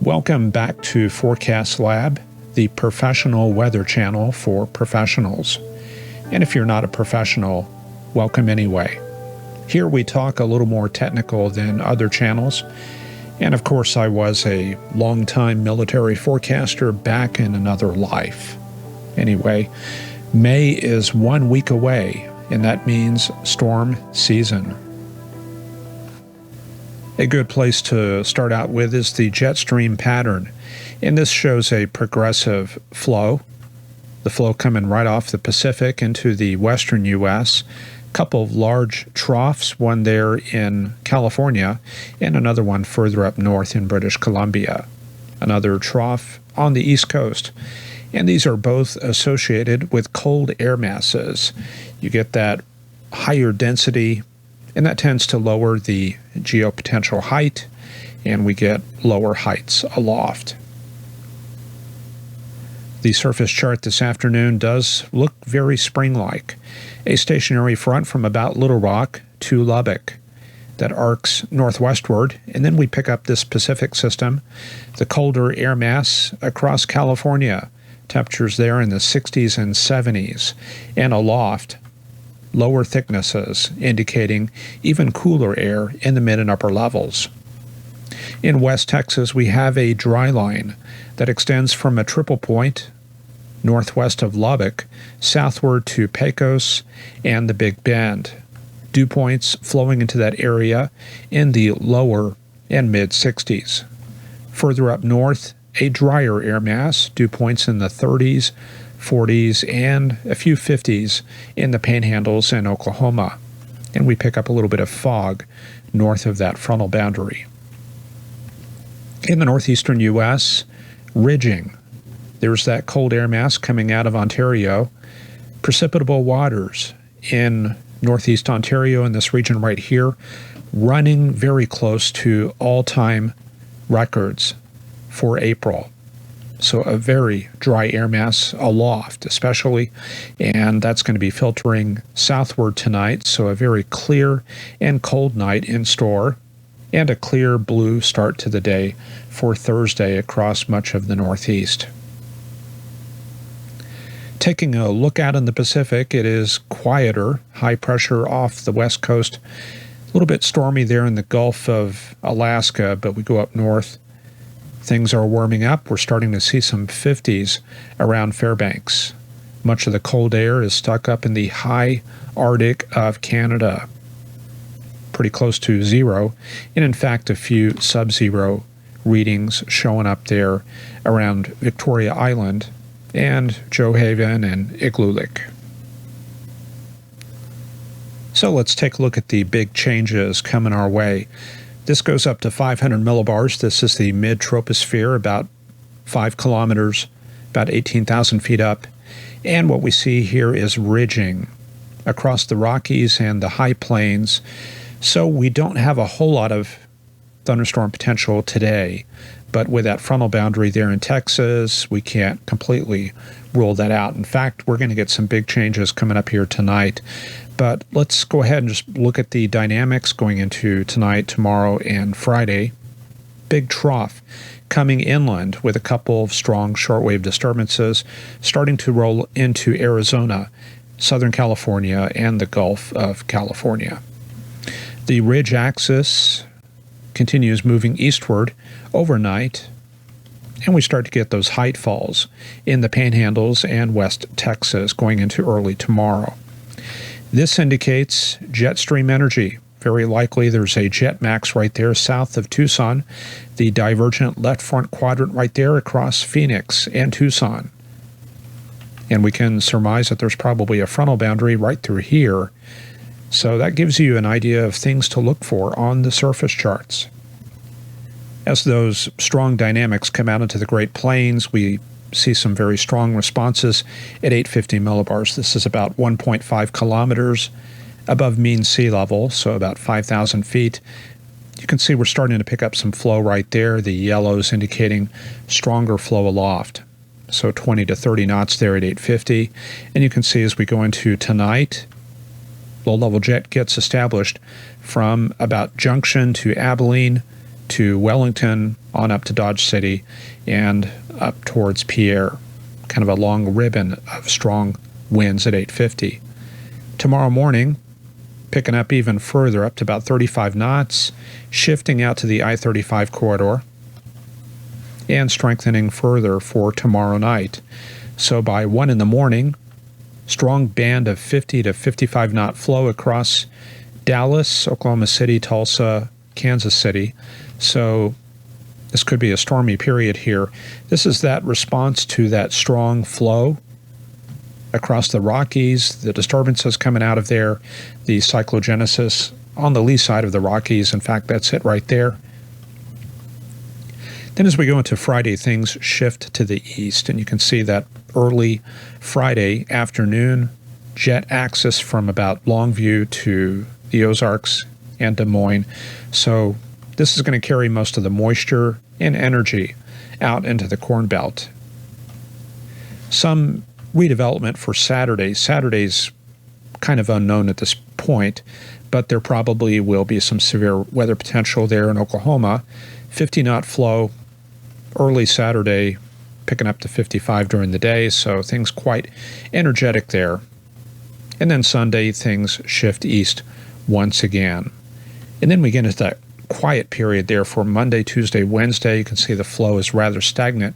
Welcome back to Forecast Lab, the professional weather channel for professionals. And if you're not a professional, welcome anyway. Here we talk a little more technical than other channels. And of course, I was a long-time military forecaster back in another life. Anyway, May is 1 week away, and that means storm season. A good place to start out with is the jet stream pattern, and this shows a progressive flow. The flow coming right off the Pacific into the western U.S., a couple of large troughs, one there in California and another one further up north in British Columbia. Another trough on the East Coast, and these are both associated with cold air masses. You get that higher density, and that tends to lower the geopotential height, and we get lower heights aloft. The surface chart this afternoon does look very spring-like. A stationary front from about Little Rock to Lubbock that arcs northwestward, and then we pick up this Pacific system, the colder air mass across California. Temperatures there in the 60s and 70s, and aloft, lower thicknesses, indicating even cooler air in the mid and upper levels. In West Texas, we have a dry line that extends from a triple point northwest of Lubbock, southward to Pecos and the Big Bend. Dew points flowing into that area in the lower and mid-60s. Further up north, a drier air mass, dew points in the 30s, 40s, and a few 50s in the panhandles in Oklahoma. And we pick up a little bit of fog north of that frontal boundary. In the northeastern U.S., ridging. There's that cold air mass coming out of Ontario. Precipitable waters in northeast Ontario, in this region right here, running very close to all-time records for April. So a very dry air mass aloft especially, and that's going to be filtering southward tonight, so a very clear and cold night in store, and a clear blue start to the day for Thursday across much of the Northeast. Taking a look out in the Pacific, it is quieter, high pressure off the west coast, a little bit stormy there in the Gulf of Alaska, but we go up north. Things are warming up. We're starting to see some 50s around Fairbanks. Much of the cold air is stuck up in the high Arctic of Canada, pretty close to zero, and in fact a few sub-zero readings showing up there around Victoria Island and Joe Haven and Igloolik. So let's take a look at the big changes coming our way. This goes up to 500 millibars. This is the mid-troposphere, about 5 kilometers, about 18,000 feet up. And what we see here is ridging across the Rockies and the high plains. So we don't have a whole lot of thunderstorm potential today. But with that frontal boundary there in Texas, we can't completely rule that out. In fact, we're going to get some big changes coming up here tonight. But let's go ahead and just look at the dynamics going into tonight, tomorrow, and Friday. Big trough coming inland with a couple of strong shortwave disturbances starting to roll into Arizona, Southern California, and the Gulf of California. The ridge axis continues moving eastward overnight, and we start to get those height falls in the panhandles and West Texas going into early tomorrow. This indicates jet stream energy. Very likely there's a jet max right there south of Tucson, the divergent left front quadrant right there across Phoenix and Tucson. And we can surmise that there's probably a frontal boundary right through here. So that gives you an idea of things to look for on the surface charts. As those strong dynamics come out into the Great Plains, we see some very strong responses at 850 millibars. This is about 1.5 kilometers above mean sea level, so about 5,000 feet. You can see we're starting to pick up some flow right there, the yellows indicating stronger flow aloft. So 20 to 30 knots there at 850. And you can see as we go into tonight, low-level jet gets established from about Junction to Abilene, to Wellington, on up to Dodge City, and up towards Pierre. Kind of a long ribbon of strong winds at 850. Tomorrow morning, picking up even further, up to about 35 knots, shifting out to the I-35 corridor, and strengthening further for tomorrow night. So by 1 in the morning, strong band of 50 to 55 knot flow across Dallas, Oklahoma City, Tulsa, Kansas City. So this could be a stormy period here. This is that response to that strong flow across the Rockies, the disturbances coming out of there, the cyclogenesis on the lee side of the Rockies. In fact, that's it right there. Then as we go into Friday, things shift to the east, and you can see that early Friday afternoon jet axis from about Longview to the Ozarks and Des Moines. So this is going to carry most of the moisture and energy out into the Corn Belt. Some redevelopment for Saturday. Saturday's kind of unknown at this point, but there probably will be some severe weather potential there in Oklahoma. 50-knot flow early Saturday, picking up to 55 during the day, so things quite energetic there. And then Sunday, things shift east once again. And then we get into that quiet period there for Monday, Tuesday, Wednesday. You can see the flow is rather stagnant,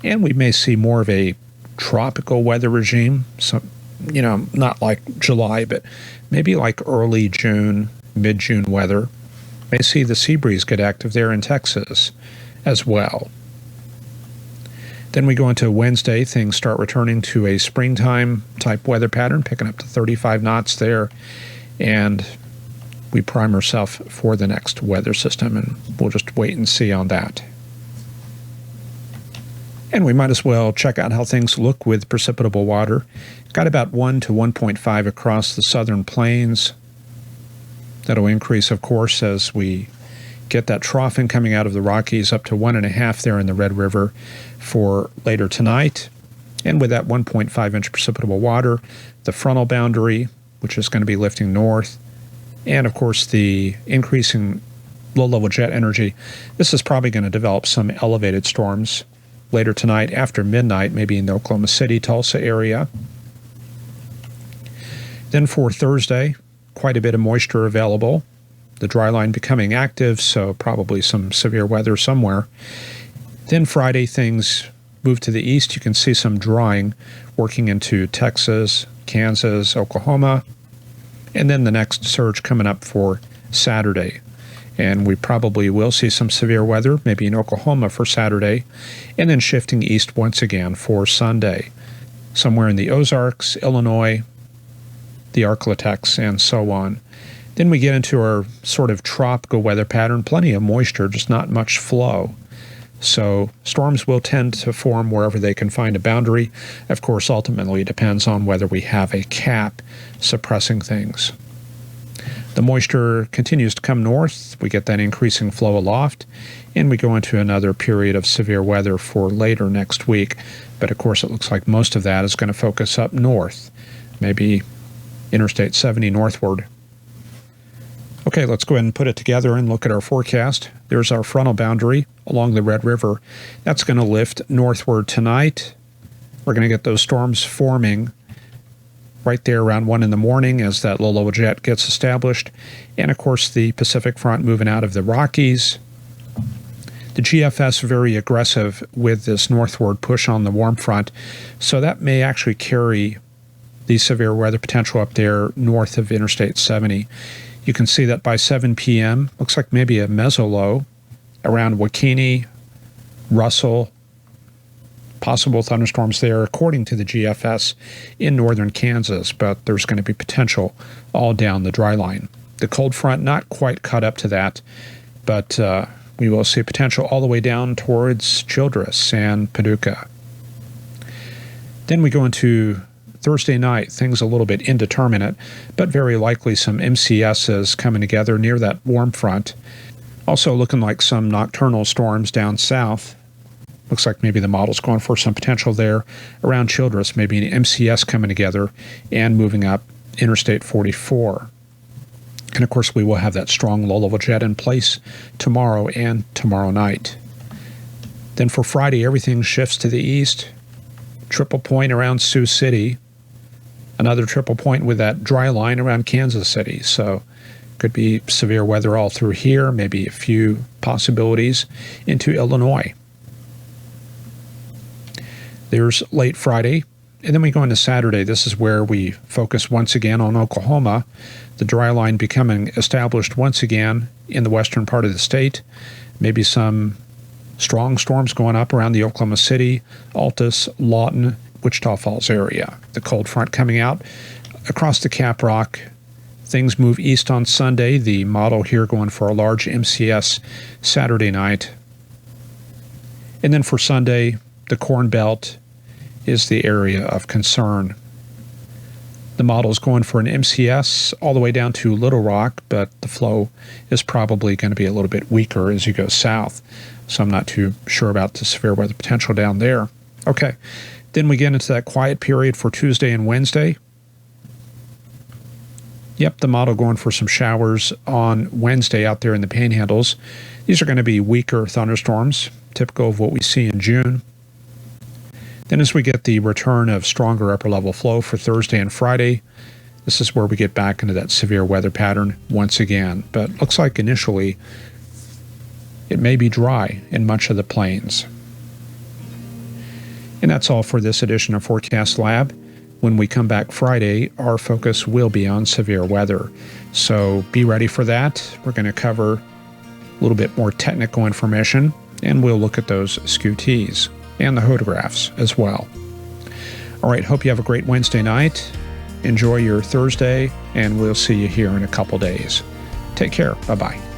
and we may see more of a tropical weather regime. So, not like July, but maybe like early June, mid-June weather. May see the sea breeze get active there in Texas as well. Then we go into Wednesday, things start returning to a springtime type weather pattern, picking up to 35 knots there, and we prime ourselves for the next weather system, and we'll just wait and see on that. And we might as well check out how things look with precipitable water. Got about 1 to 1.5 across the southern plains. That'll increase, of course, as we get that troughing coming out of the Rockies, up to 1.5 there in the Red River for later tonight. And with that 1.5-inch precipitable water, the frontal boundary, which is going to be lifting north, and of course the increasing low-level jet energy, this is probably going to develop some elevated storms later tonight after midnight, maybe in the Oklahoma City, Tulsa area. Then for Thursday, quite a bit of moisture available. The dry line becoming active, so probably some severe weather somewhere. Then Friday, things move to the east. You can see some drying working into Texas, Kansas, Oklahoma. And then the next surge coming up for Saturday. And we probably will see some severe weather, maybe in Oklahoma for Saturday, and then shifting east once again for Sunday, somewhere in the Ozarks, Illinois, the Arklatex, and so on. Then we get into our sort of tropical weather pattern, plenty of moisture, just not much flow. So storms will tend to form wherever they can find a boundary. Of course, ultimately it depends on whether we have a cap suppressing things. The moisture continues to come north. We get that increasing flow aloft, and we go into another period of severe weather for later next week. But of course, it looks like most of that is going to focus up north, maybe Interstate 70 northward. Okay, let's go ahead and put it together and look at our forecast. There's our frontal boundary along the Red River. That's going to lift northward tonight. We're going to get those storms forming right there around 1 in the morning as that low-level jet gets established. And, of course, the Pacific front moving out of the Rockies. The GFS very aggressive with this northward push on the warm front, so that may actually carry the severe weather potential up there north of Interstate 70. You can see that by 7 p.m., looks like maybe a mesolow around Wakini, Russell, possible thunderstorms there, according to the GFS, in northern Kansas, but there's going to be potential all down the dry line. The cold front not quite caught up to that, but we will see potential all the way down towards Childress and Paducah. Then we go into Thursday night, things a little bit indeterminate, but very likely some MCSs coming together near that warm front. Also looking like some nocturnal storms down south. Looks like maybe the model's going for some potential there around Childress, maybe an MCS coming together and moving up Interstate 44. And of course, we will have that strong low-level jet in place tomorrow and tomorrow night. Then for Friday, everything shifts to the east. Triple point around Sioux City. Another triple point with that dry line around Kansas City. So could be severe weather all through here, maybe a few possibilities into Illinois. There's late Friday. And then we go into Saturday. This is where we focus once again on Oklahoma. The dry line becoming established once again in the western part of the state. Maybe some strong storms going up around the Oklahoma City, Altus, Lawton, Wichita Falls area. The cold front coming out across the Cap Rock. Things move east on Sunday. The model here going for a large MCS Saturday night. And then for Sunday, the Corn Belt is the area of concern. The model is going for an MCS all the way down to Little Rock, but the flow is probably going to be a little bit weaker as you go south. So I'm not too sure about the severe weather potential down there. Okay, then we get into that quiet period for Tuesday and Wednesday. Yep, the model going for some showers on Wednesday out there in the Panhandles. These are going to be weaker thunderstorms, typical of what we see in June. Then as we get the return of stronger upper-level flow for Thursday and Friday, this is where we get back into that severe weather pattern once again. But looks like initially it may be dry in much of the plains. And that's all for this edition of Forecast Lab. When we come back Friday, our focus will be on severe weather. So be ready for that. We're going to cover a little bit more technical information, and we'll look at those skew-ts and the photographs as well. All right, hope you have a great Wednesday night. Enjoy your Thursday, and we'll see you here in a couple days. Take care. Bye-bye.